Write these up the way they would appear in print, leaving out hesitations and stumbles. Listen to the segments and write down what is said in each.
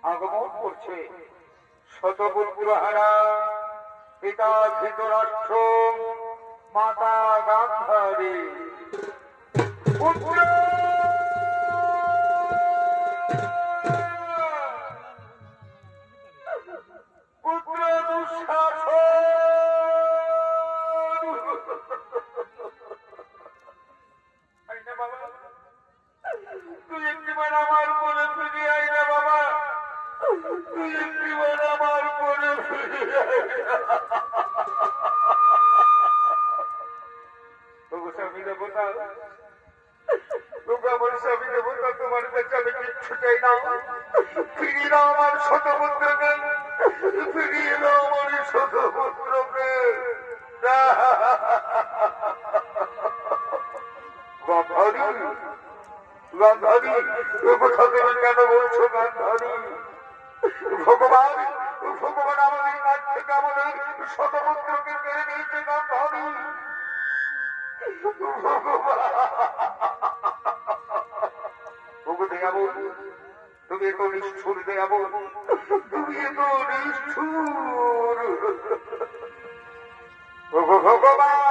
আগমন করছে শতপুত্রহারা পিতা ধৃতরাষ্ট্র মাতা গান্ধারী পুত্র পুত্র দুঃশাসন তুই একটিবার আমার মনে ফিরিয়ে আয় না বাবা, তুই একটিবার আমার মনে ফিরিয়ে আয় স্বামী দেবতা, আমার স্বামী দেবতা, তোমার কাছে আমি কিচ্ছু চাই না। ফিরিয়ে দাও আমার শতপুত্রকে, ফিরিয়ে দাও আমার শতপুত্রকে। গান্ধারী, গান্ধারী, কথা তুমি কেন বলছো গান্ধারী? ভগবান, ভগবান আমাদের কাছ থেকে আমাদের শতপুত্রকে কেড়ে নিয়েছে গান্ধারী। তুমি এত নিষ্ঠুর দেয়াবো, তুমি এত নিষ্ঠুর। ভগবান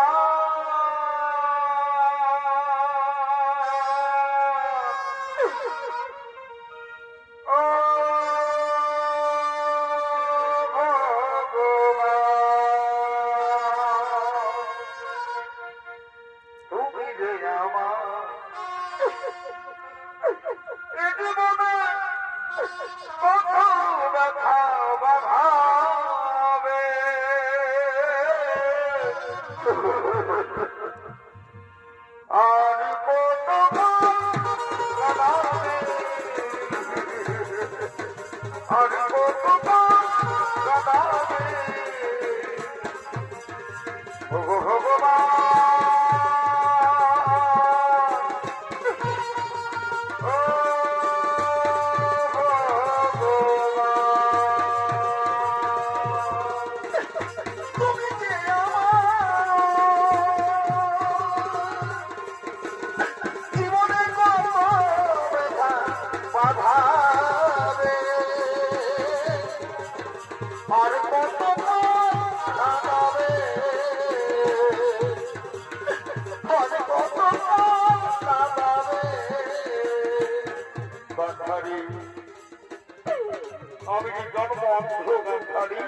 আমি যে জন্ম অন্ধ গান্ধারী,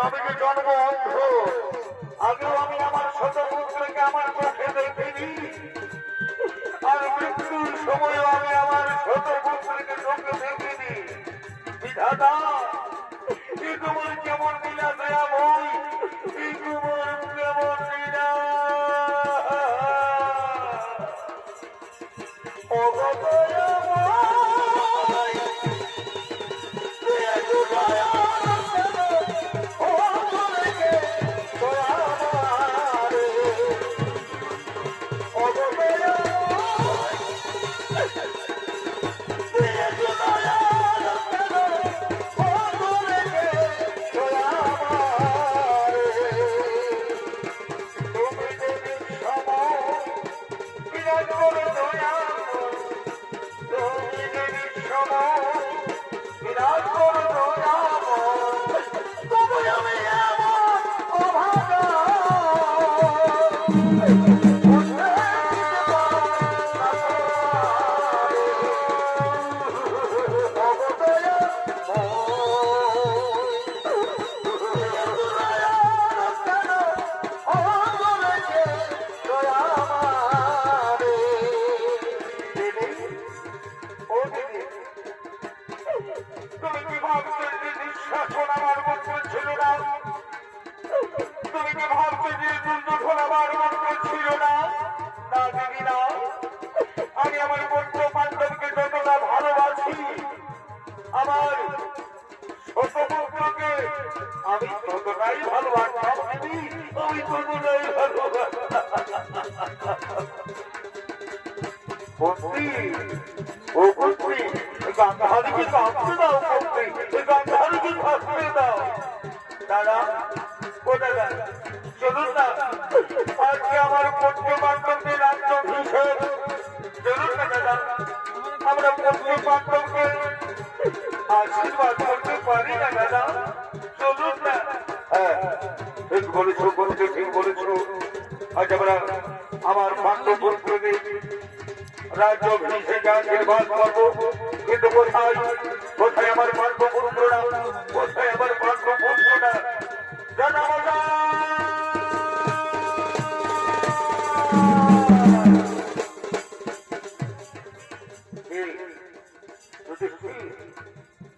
আমি যে জন্ম অন্ধ। আগেও আমি আমার শতপুত্রকে আমার চোখে দেখিনি, আর মৃত্যুর সময়ও আমি আমার শতপুত্রকে চোখে দেখিনি। বিধাতা, এই তোমার কেমন লীলা দয়া বই, এই তোমার কেমন লীলা। Oh, আমি ততটাই ভালোবাসতাম দিদি, আমি ততটাই ভালোবাসতাম। কর্ত্রী, ও কর্ত্রী, গান্ধারীকে কাঁপতে দাও কর্ত্রী, গান্ধারীকে কাঁপতে দাও। দাদা, ও দাদা, চলুন না, আজকে আমার পঞ্চ পাণ্ডবদের রাজ্যাভিষেক। চলুন না দাদা, আমরা পঞ্চ পাণ্ডবকে আশীর্বাদ করতে পারি না দাদা, চলুন না। হ্যাঁ, ঠিক বলেছো বলতে, ঠিক বলেছো। আজ আমরা আমার পাণ্ডব পুত্রদের রাজ্যাভিষেকে আশীর্বাদ করবো, কিন্তু কোথায় কোথায় আমার পাণ্ডব পুত্ররা, কোথায় আমার পাণ্ডব পুত্ররা? দাদা দাদা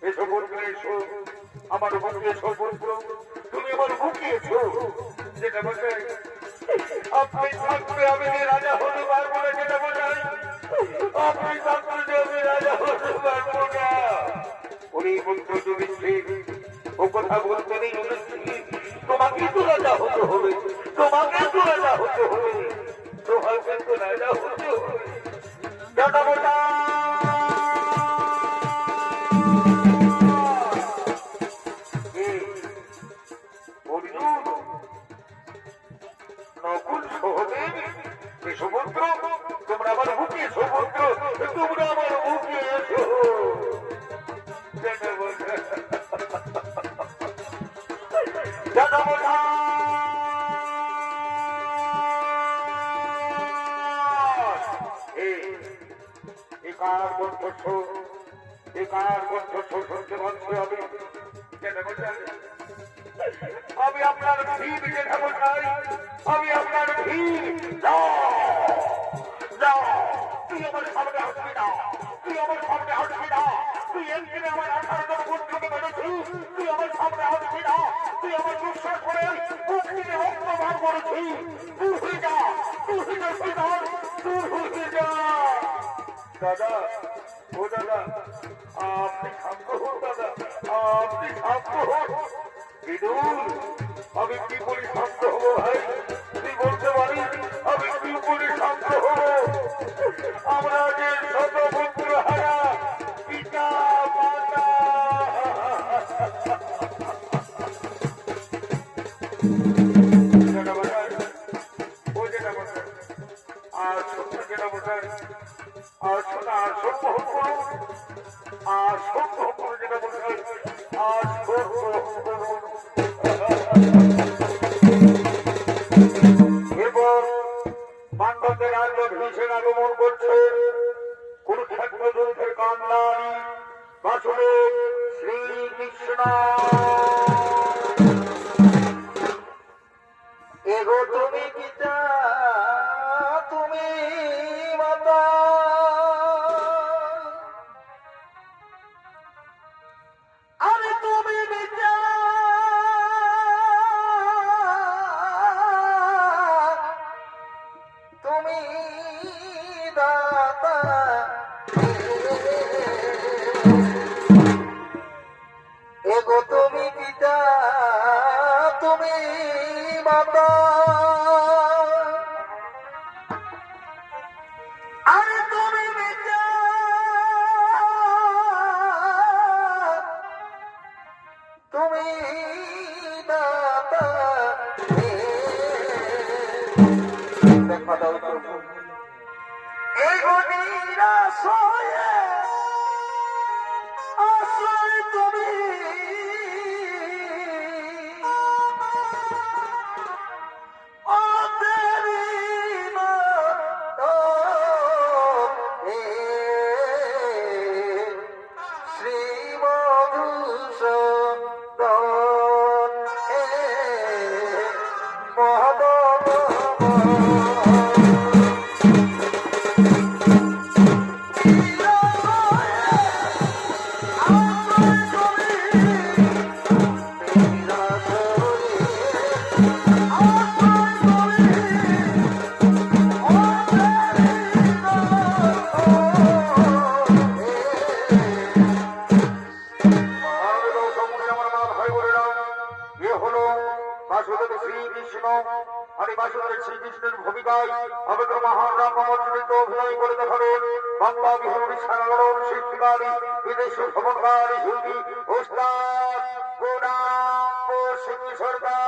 এসো বলবে, এসো আমার বুকে, এসো বলবো, তুমি আমার বুকে এসো। যেটা বলবে আপনি থাকবে আমি রাজা হতে পারবো না, যেটা বোঝাই আপনি থাকবে আমি রাজা হতে পারবো না। উনি বলতো যুধিষ্ঠির, ও কথা বলতে নেই যুধিষ্ঠির, তোমাকে তো রাজা হতে হবে, তোমাকে তো রাজা হতে হবে, তোমাকে তো রাজা হতে হবে। যেটা বোঝা সমুদ্র, তোমরা আমার বুকে, সমুদ্র তোমরা আমার বুকে এসো। একার কণ্ঠস্ব, একার কণ্ঠস্ব শুনতে পাচ্ছি আমি। আমি আপনার ভিড় যেটা বোঝাই, আমি আপনার ভিড়। তুই আমার সামনে আসবি না, তুই আমার সামনে আসবি না, তুই একদিনে আমার 18 জন পুত্রকে মেরেছিস, তুই আমার সামনে আসবি না, তুই আমার দুঃসাহস করে পুত্রকে রক্ত বার করেছিস। দূর হয়ে যা, দূর হয়ে যা, দূর হয়ে যা। দাদা, ও দাদা, আপনি শান্ত হন দাদা, আপনি শান্ত হন। বিদুর, আমি কি করে শান্ত হবো ভাই? তুই বলতে পারিস আমি কি করে শান্ত হবো? আমরা যে শত পুত্র হারা পিতা মাতা, ও যেটা বলছে আর সত্য, যেটা বলছে আর শোনা, আর সত্য হোক করুন, আর সত্য হোক করুন, যেটা বলছে আর সত্য হোক করুন। পাণ্ডবদের রাজ্যাভিষেক আগমন করছে কুরুক্ষেত্র যুদ্ধের কান্ডারি বাসুদেব শ্রীকৃষ্ণ। এগো তুমি পিতা, তুমি মাতা, আরে তুমি পিতা, তুমি দাতা, এগো তুমি পিতা, তুমি মাতা, আরে তুমি পিতা, তুমি দাতা। দেখা দাও এগো নিরাশয়ে আশ্রয় তুমি, ও দেবী মা, শ্রী মধুসূদন মহাদেব। তুমি দেখলেন বাংলা বিহার সারাগরণ শিক্ষিকারী বিদেশ ভ্রমণকারী শিল্পী ওস্তাদ গোনাম সিং সরকার।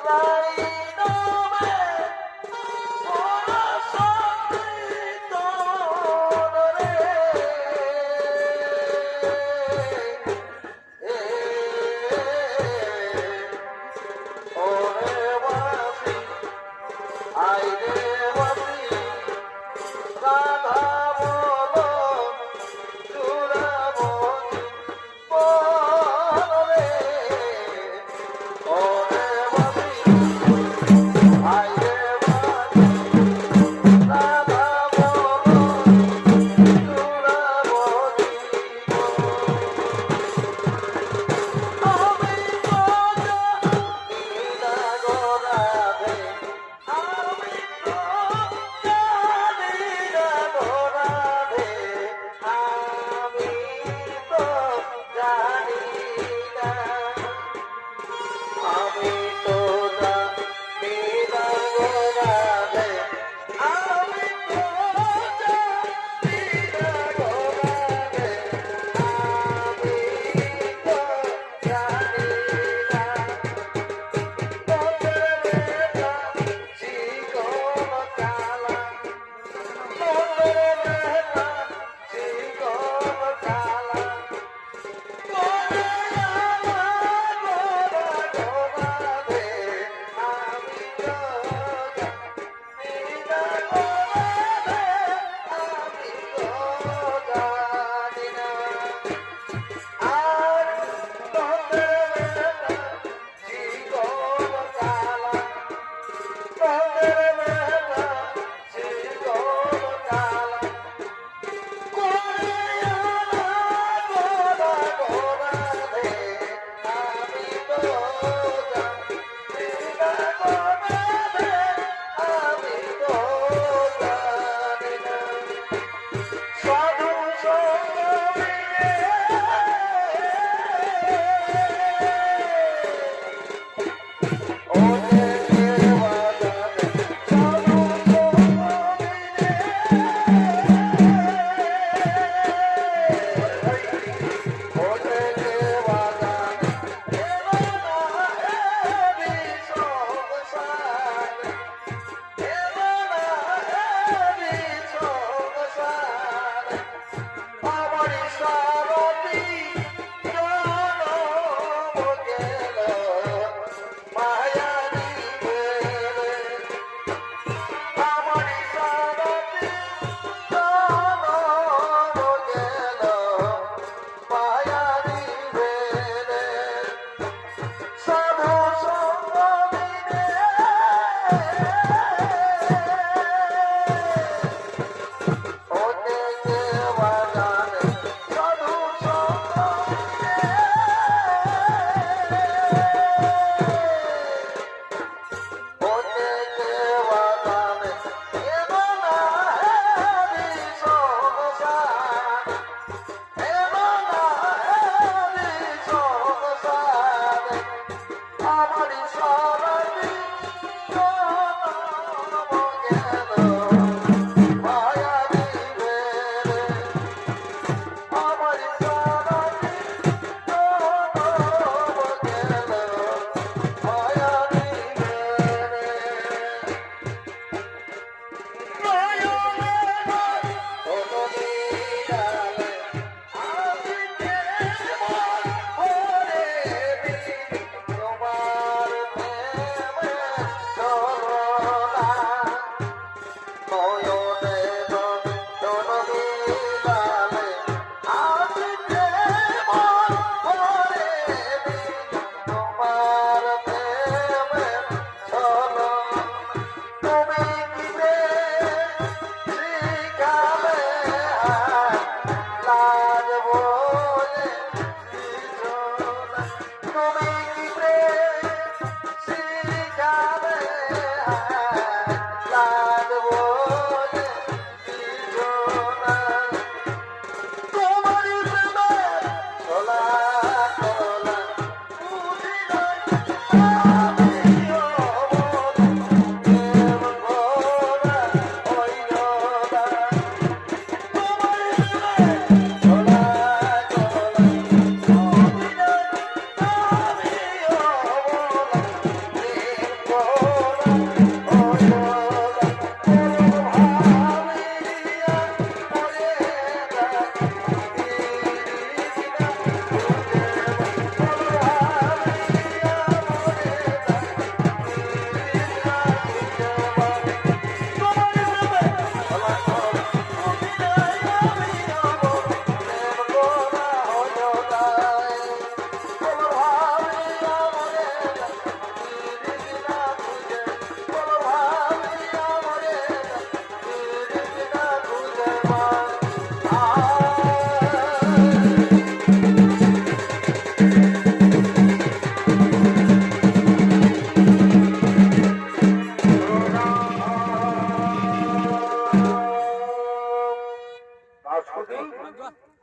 Right, no man,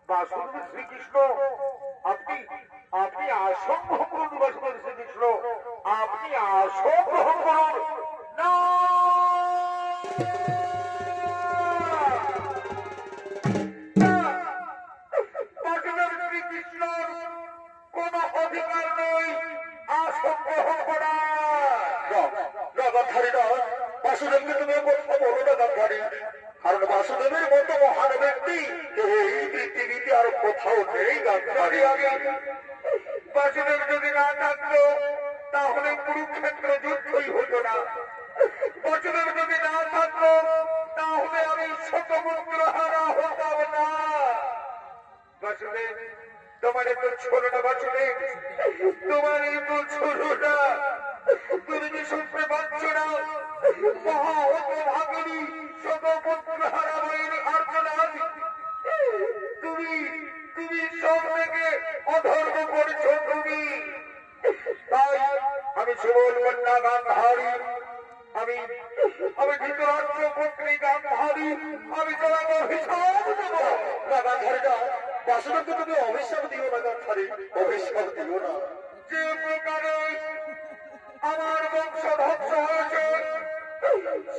Basudeb Shrikrishna আপনি আপনি আসন গ্রহণ করুন। বাসুদেব শ্রীকৃষ্ণ আপনি আসন গ্রহণ করুন। না বাসুদেব শ্রীকৃষ্ণ কোন অধিকার নেই আসন গ্রহণ করার। বাসুদেবকে তুমি কথা বলো না গান্ধারী, কারণ বাসুদেবের মতো মহান ব্যক্তি এই পৃথিবীতে আর কোথাও নেই গান্ধারী। বাসুদেব যদি না থাকতো তাহলে কুরুক্ষেত্র যুদ্ধই হতো না। বাসুদেব যদি না থাকতো তাহলে আমি শতপুত্র হারা হতাম না। বাসুদেব তোমার এত ছোট না, বাসুদেব তোমার এত ছোট না, তুমি কি শুনতে পাচ্ছ না? মহাভাগিনী শতপুত্র হারা বইনি আর্জনা, তুমি তুমি সব থেকে অধর্ম করেছ তুমি। তাই আমি সুবল কন্যা গান্ধারী, আমি আমি ধৃতরাষ্ট্র পুত্রী গান্ধারী, আমি তোমাকে অভিশাপ দেব না। গান্ধারী না, বাসুদেবকে তুমি অভিশাপ দিও না গান্ধারী, অভিশাপ দিও না। যে প্রকারে আমার বংশ ধ্বংস হয়েছে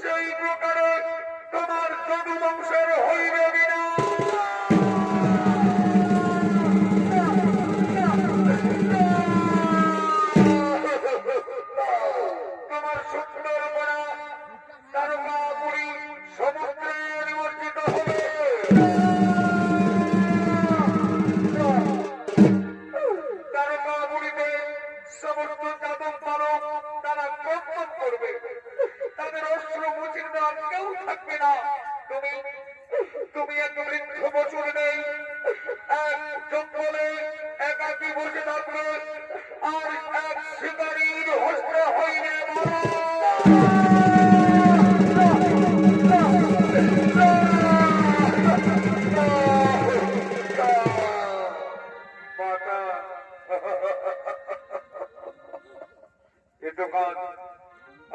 সেই প্রকারে তোমার যদু বংশের হইবে বিনা। তোমার সুন্দর করা তারকাপুরী সমুদ্রে নিমজ্জিত হবে। তারকাপুরীতে সমস্ত যাদব বালক তারা কর্তন করবে, তাদের অস্ত্র মুছিয়ে দেওয়ার কেউ থাকবে না। তুমি তুমি এক বৃদ্ধ বছর নেই এক জঙ্গলে একাকি বসে থাকবে আর এক শিকারীর হস্ত হইবে।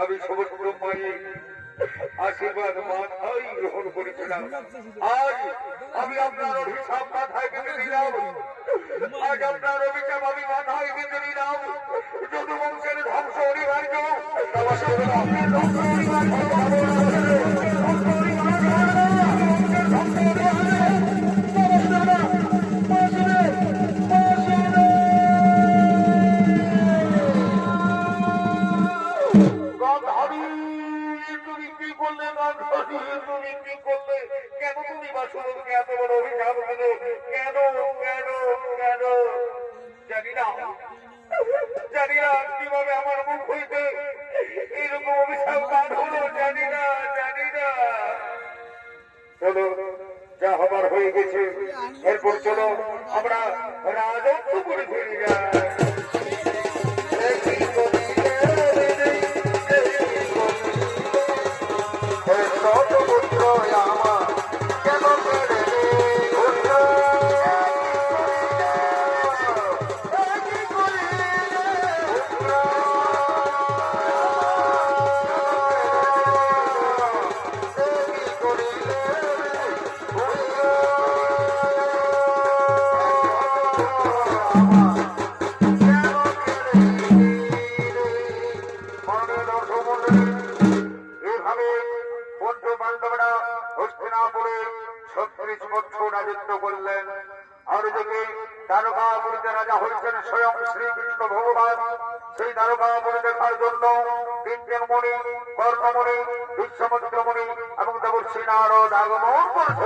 আমি সমস্ত মায়ের আশীর্বাদ মাথায় গ্রহণ করেছিলাম। আজ আমি আপনার অভিশাপ মাথায় বেঁধে দিলাম। আজ আপনার অভিশাপ আমি মাথায় বেঁধে দিলাম। যদু বংশের ধ্বংস অনিবার্য, ধ্বংস তুমি কি করলে? তুমি কি করলে? কেন তুমি বাসুদেবকে এত বড় অভিশাপ দিলে? কেন কেন কেন? জানি না, জানি না কিভাবে আমার মুখ হইতে এইরকম অভিশাপ কাজ হলো। জানি না, জানি না। চলো, যা হবার হয়ে গেছে, এরপর চলো আমরা রাজত্ব করে ফিরে যাই। নারদ আগমন করছে।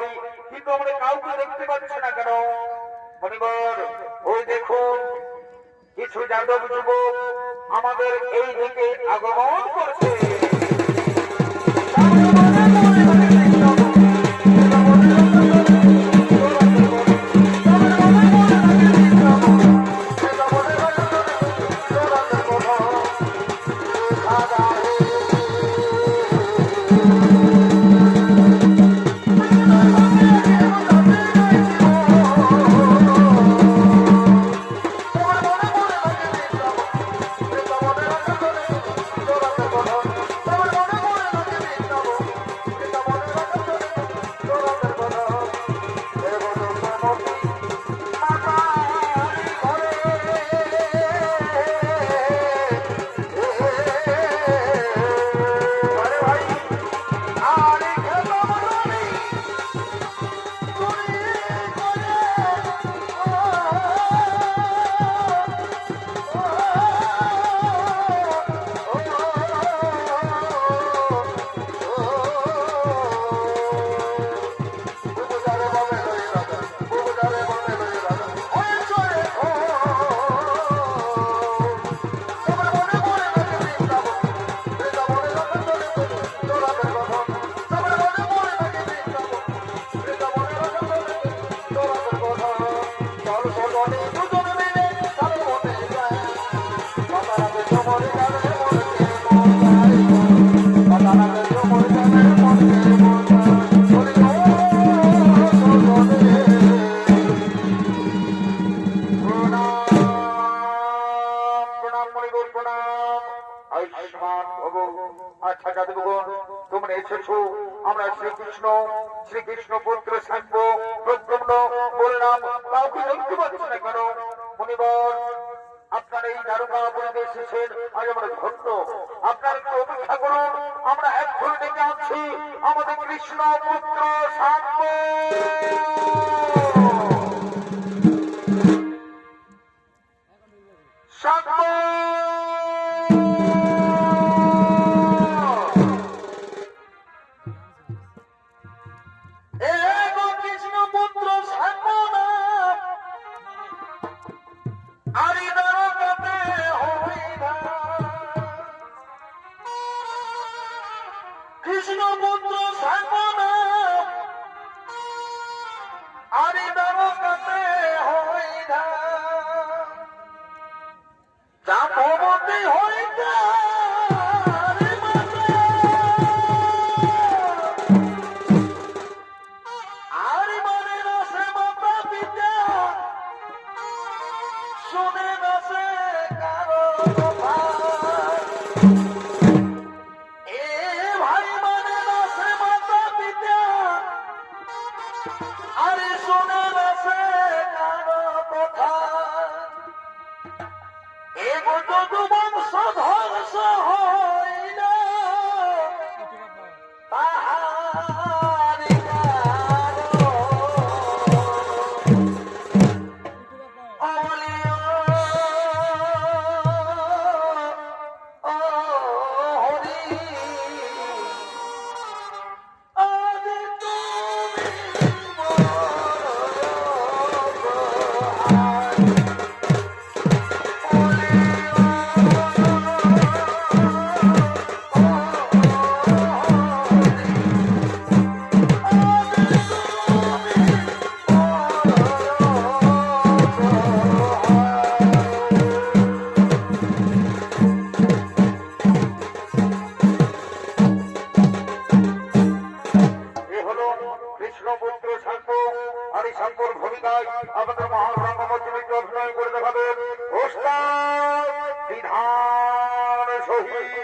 করি, কিন্তু আমরা কাউকে দেখতে পাচ্ছি না কেন? মনিবর, ওই দেখুন কিছু যাদব যুবক আমাদের এই দিকে আগমন করছে। আচ্ছা যাদবগণ, তোমরা এসেছো, আমরা শ্রীকৃষ্ণ শ্রীকৃষ্ণ পুত্র থাকবো প্রদ্যুম্ন বললাম, কাউকে দেখতে পাচ্ছি না কেন? মুনিবর, আপনার এই দারুকা বলতে এসেছেন, আজ আমরা ধন্য। আপনার একটু অপেক্ষা করুন, আমরা এখন ডেকে আনছি আমাদের কৃষ্ণ পুত্র শাম্ব। আমাদের মহারঙ্গমঞ্চে অভিনয় করে দেখাবেন ওস্তাদ বিধান শহীদ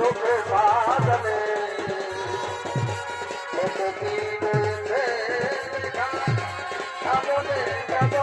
চোখে বাজলে কতদিন রয়েছে সামনে যাব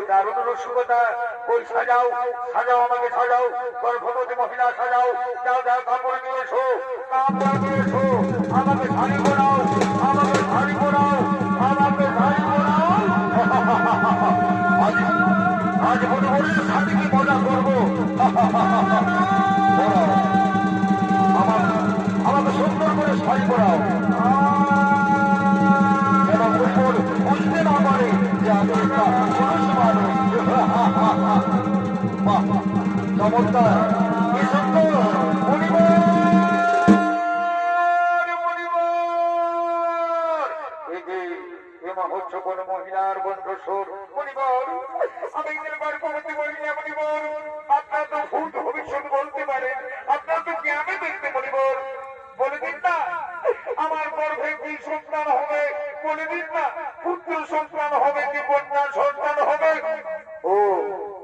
দারুণ রসিকতা। ওই সাজাও সাজাও, আমাকে সাজাও, গর্ভবতী মহিলা সাজাও। যাও যাও, কাপড় নিয়ে এসো, কাপড় নিয়ে এসো, আমাকে শাড়ি পরাও, আমাকে শাড়ি পরাও, আমাকে শাড়ি পরাও। আজ মনে মনে সাথে কি মজা করবো। আমাকে সুন্দর করে শাড়ি পরাও, এবং পরিবার বুঝতে না পারে যে আমি একটা পুরুষ মানুষ। চমৎকার, কি সুন্দর হচ্ছে কোন মহিলার বন্ধুসুর। পরিবার আমি গর্ভবতী মহিলা। পরিবার আপনার তো ভূত ভবিষ্যৎ বলতে পারেন, আপনার তো জ্ঞানে দেখতে। পরিবার বলে দিন না, আমার গর্ভে কি সন্তান হবে? বলে দিন না, পুত্র সন্তান হবে কি কন্যা সন্তান হবে? ও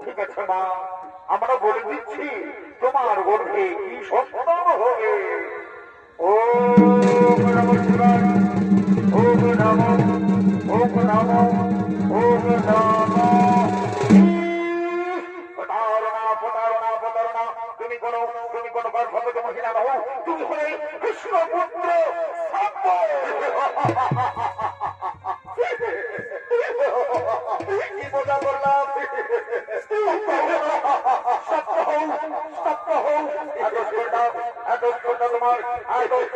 ঠিক আছে মা, আমরা বলে দিচ্ছি তোমার গর্ভে কি সন্তান হবে। ও নমঃ শিবায়, ওম নমঃ, ওম নমঃ, ওম নমঃ। তুমি কোন গর্ভবতী মহিলা নও, তুমি হলে কৃষ্ণপুত্র সাম্ব। কি মজা করলাম।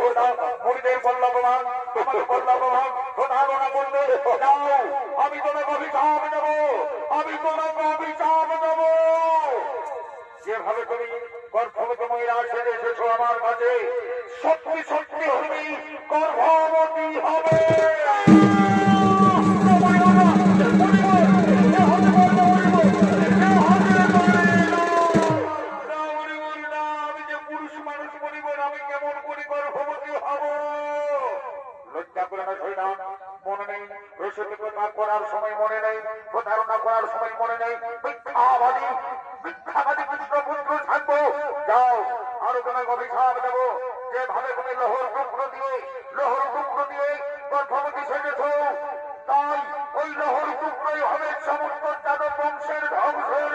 তোমার মুড়িদের বল্লভমান, তোমাকে বল্লভমান প্রধারণা করলে যাও, আমি তোমাকে অভিশাপ দেব, আমি তোমাকে অভিশাপ দেব। যেভাবে তুমি গর্ভবতী মহিলা সেরে এসেছো আমার কাছে, সত্যি সত্যি তুমি গর্ভবতী হবে। আমি যে পুরুষ মানুষ, পরিবার আমি কেমন করে গর্ভবতী হব? লজ্জা করে না শৈলাম, মনে নেই রসিকতা করার সময় মনে নেই, প্রতারণা করার সময় মনে নেই। মিথ্যাবাদী মিথ্যাবাদী কৃষ্ণপুত্র থাকবো। যাও, আরো তোমাকে অভিশাপ দেবো। যেভাবে তুমি লোহর টুকরো দিয়ে গর্ভবতী সেজেছ, তাই ওই লোহর টুকরোই হবে সমস্ত যাদব বংশের ধ্বংসের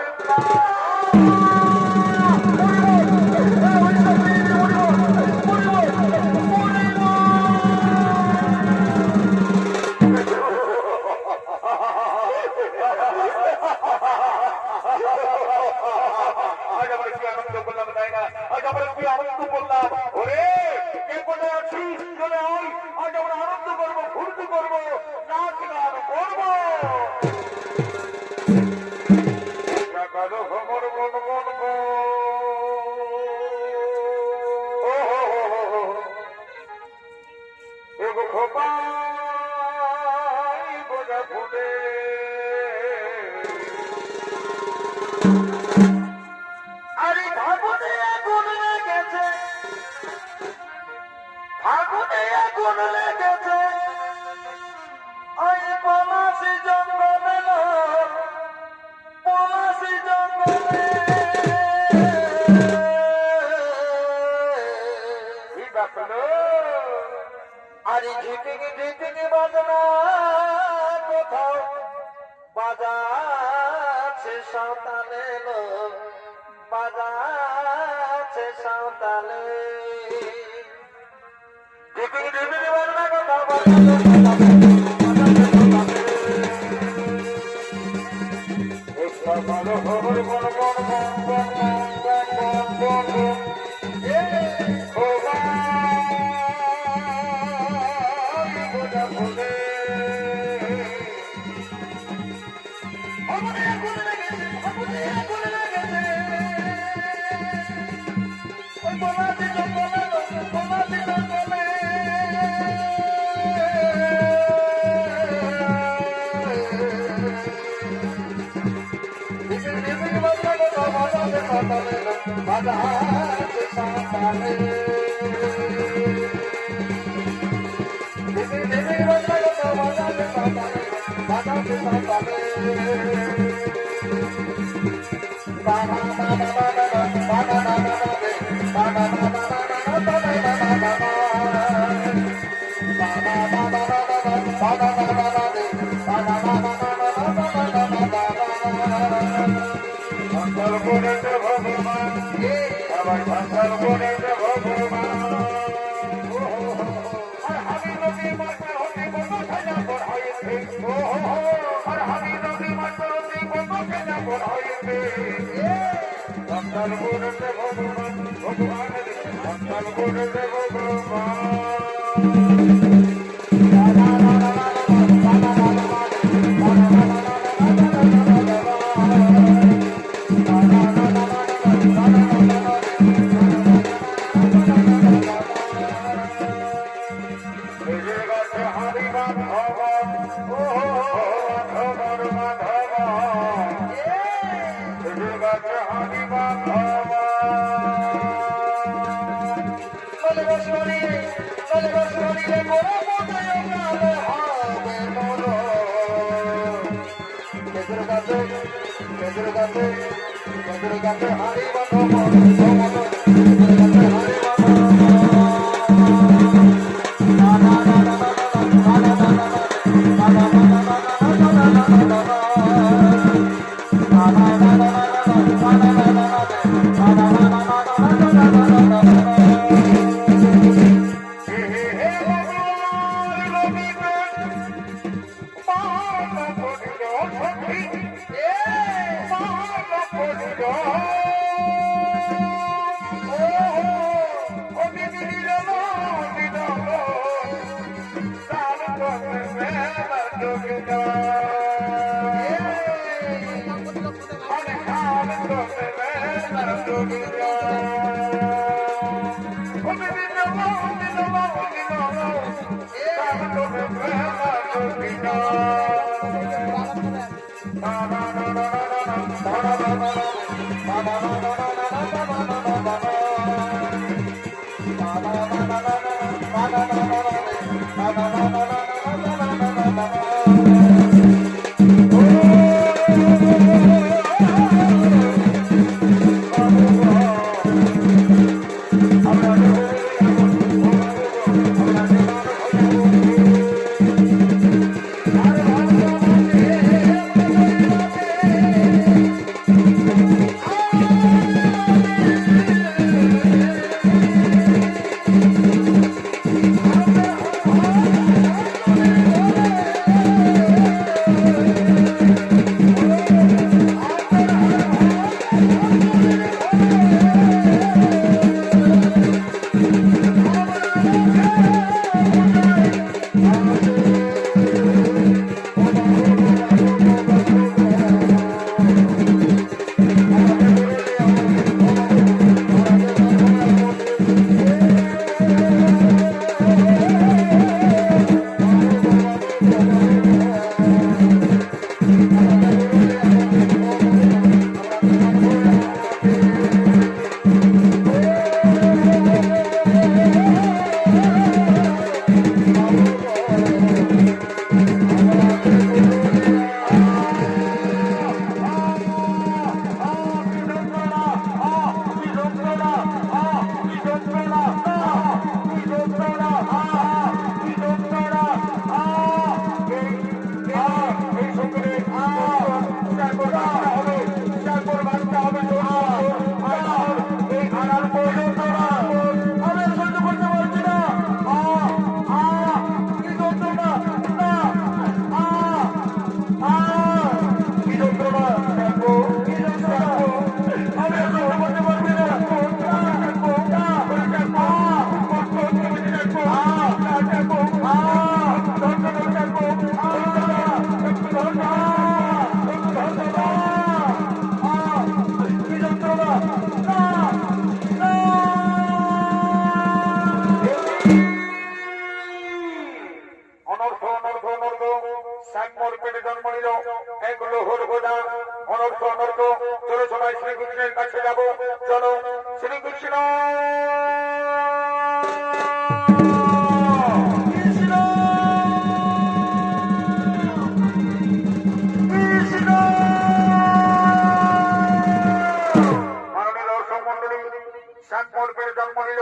জন্ম নিল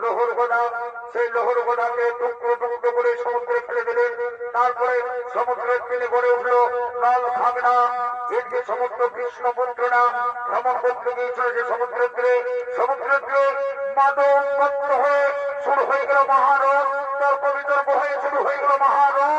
লোহর গদা। সেই লোহর গদাকে টুকরো টুকরো করে সমুদ্রে ফেলে দিলেন। তারপরে সমুদ্রের তীরে গড়ে উঠলো নল খাগড়া। এদিকে সমুদ্র কৃষ্ণপুত্ররা ভ্রমণ করতে গিয়েছিল যে সমুদ্রের তীরে। সমুদ্রের তীরে মাদক মত্ত হয়ে শুরু হয়ে গেল মহারণ। তর্ক বিতর্ক হয়ে শুরু হয়ে গেল মহারণ।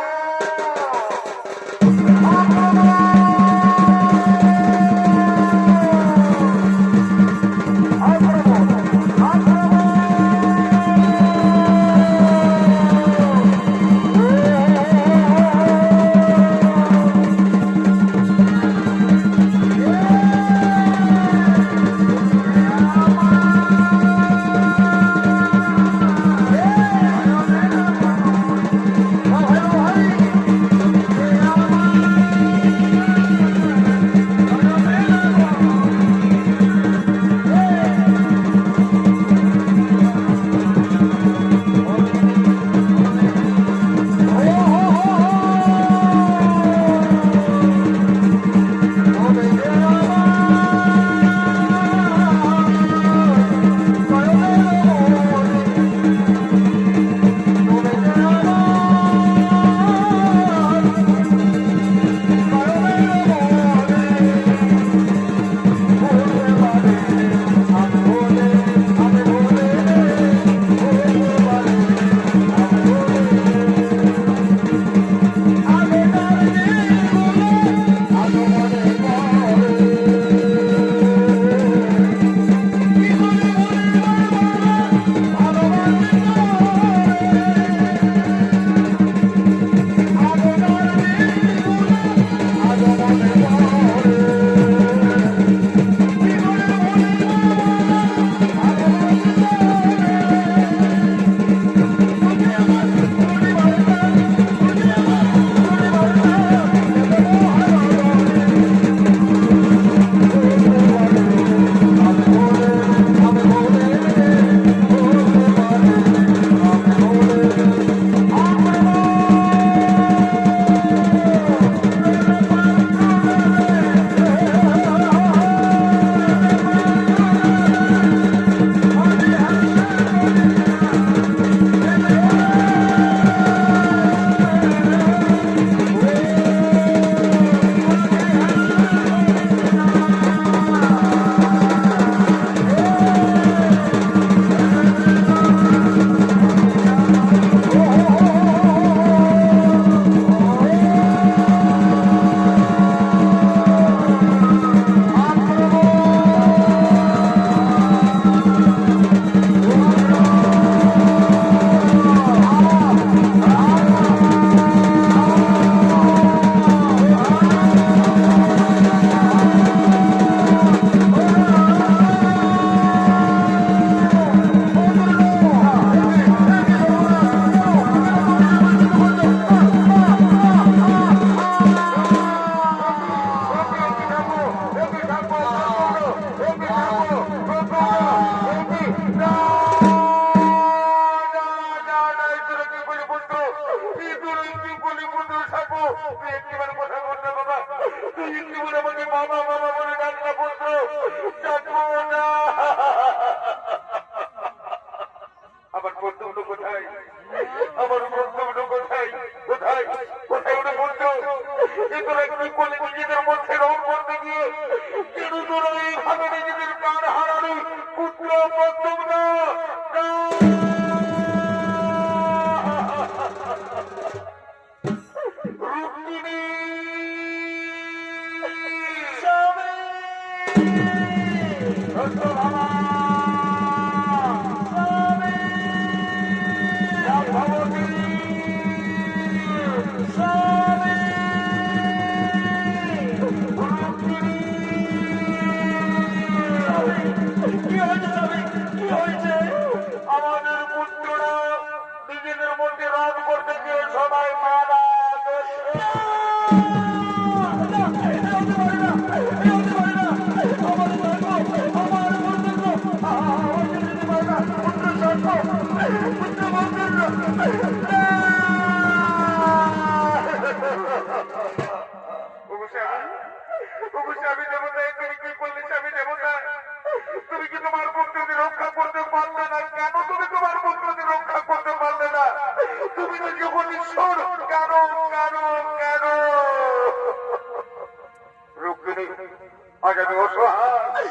অসহায়,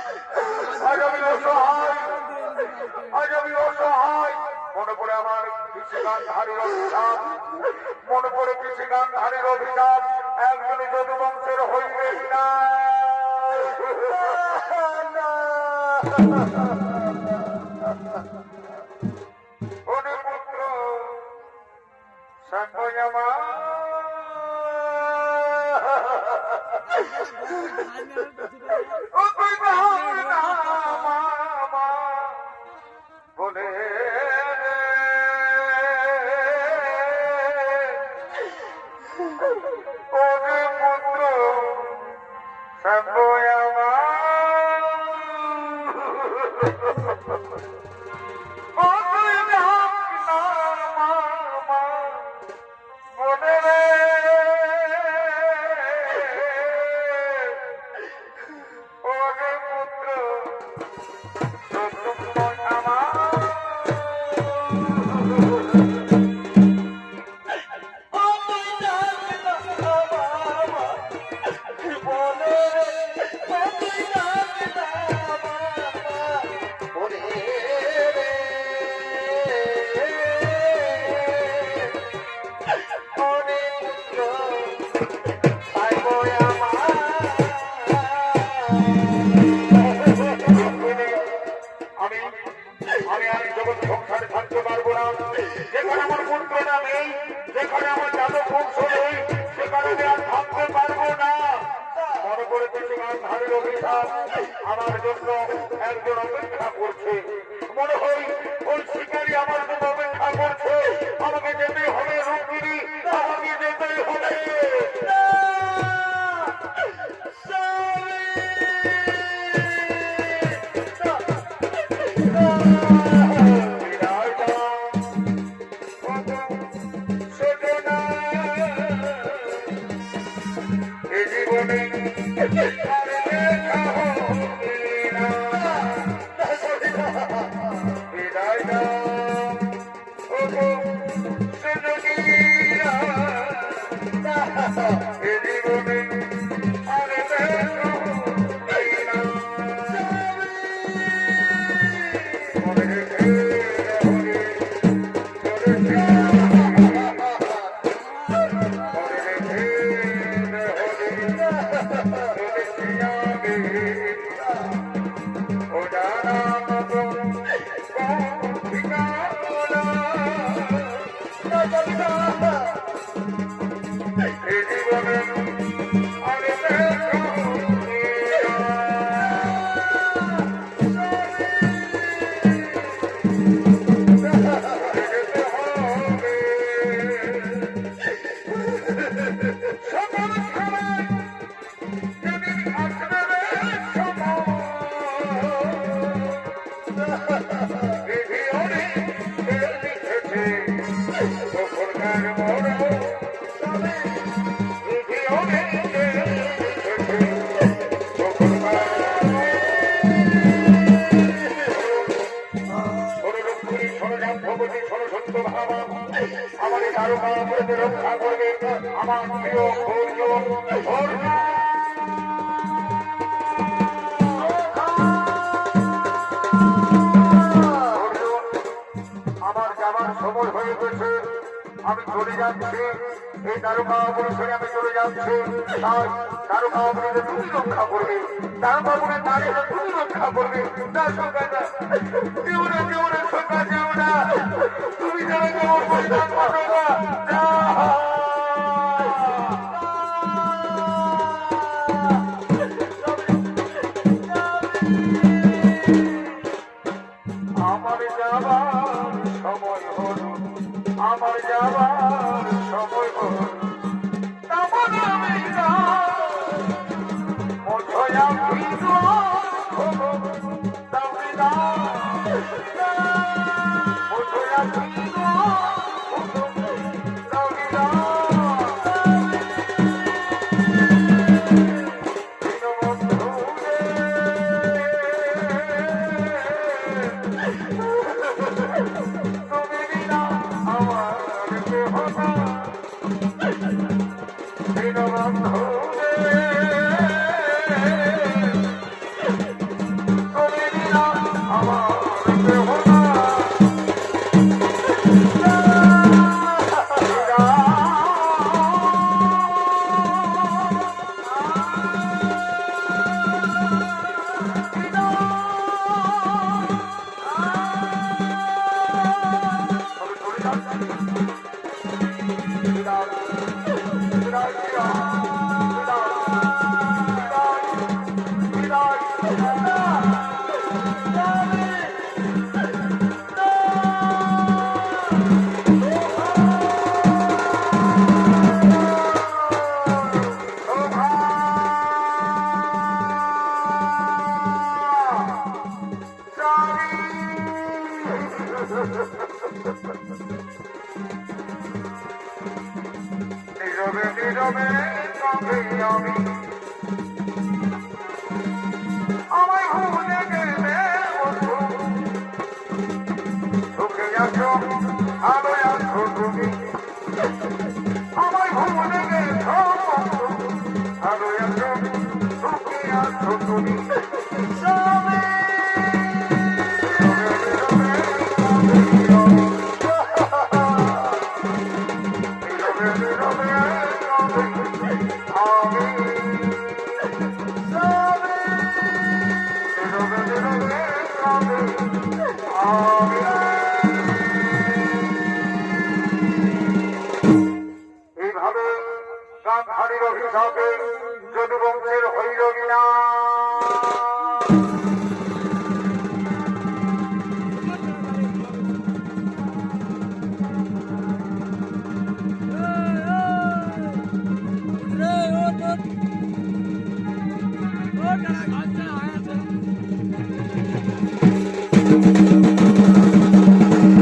আজ আমি অসহায়, আজ আমি অসহায়। মনে পড়ে আমার কৃষিগান্ধারীর অভিশাপ, মনে পড়ে কৃষিগান্ধারীর অভিশাপ, একজন যদুবংশের হইবে না। পুত্র সঙ্গমা বলে পুত্র সঙ্গমা যেখানে আমার পুত্রটা নেই, যেখানে আমার যাদব বংশ নেই, সেখানে আমি আর থাকতে পারবো না। মনে করে কৃষিগান্ধারীর অভিশাপ আমার জন্য একজন অপেক্ষা করছে। মনে হয় ওই শিকারী আমার জন্য অপেক্ষা করছে। আমাকে যেতেই হবে রুক্মিণী, আমাকে যেতেই হবে। রক্ষা করবে আমার প্রিয় আমার যাবার সময় হয়ে গেছে। আমি চলে যাচ্ছি, এই দারোগা পরিসরে আমি চলে যাচ্ছি। তাই দারোগা অপরাধে তুমি রক্ষা করবে, দারোগা অপরাধে দাঁড়িয়ে তুমি রক্ষা করবে। না সরকার না, কেউ না, কেউ না সরকার, কেউ না, তুমি যারা কেমন পরিধান করো না। আমার যাবার সময় হলো, আমার যাবার সময় হলো, তেমন আমি মজয়া ভিড় হলো, তবে না মজয়া ভিড় হলো, তবে না তুমি বিনা আমার কেহ না। নীরবে নীরবে কাঁদে আমি আমায় ভুলে গেলে বন্ধু সুখে আছো ভালো আছো তুমি আমায় ভুলে গেছো বন্ধু ভালো আছো সুখে আছো তুমি সবে এইভাবে গান্ধারীর অভিশাপে যদুবংশের হইল বিনাশ।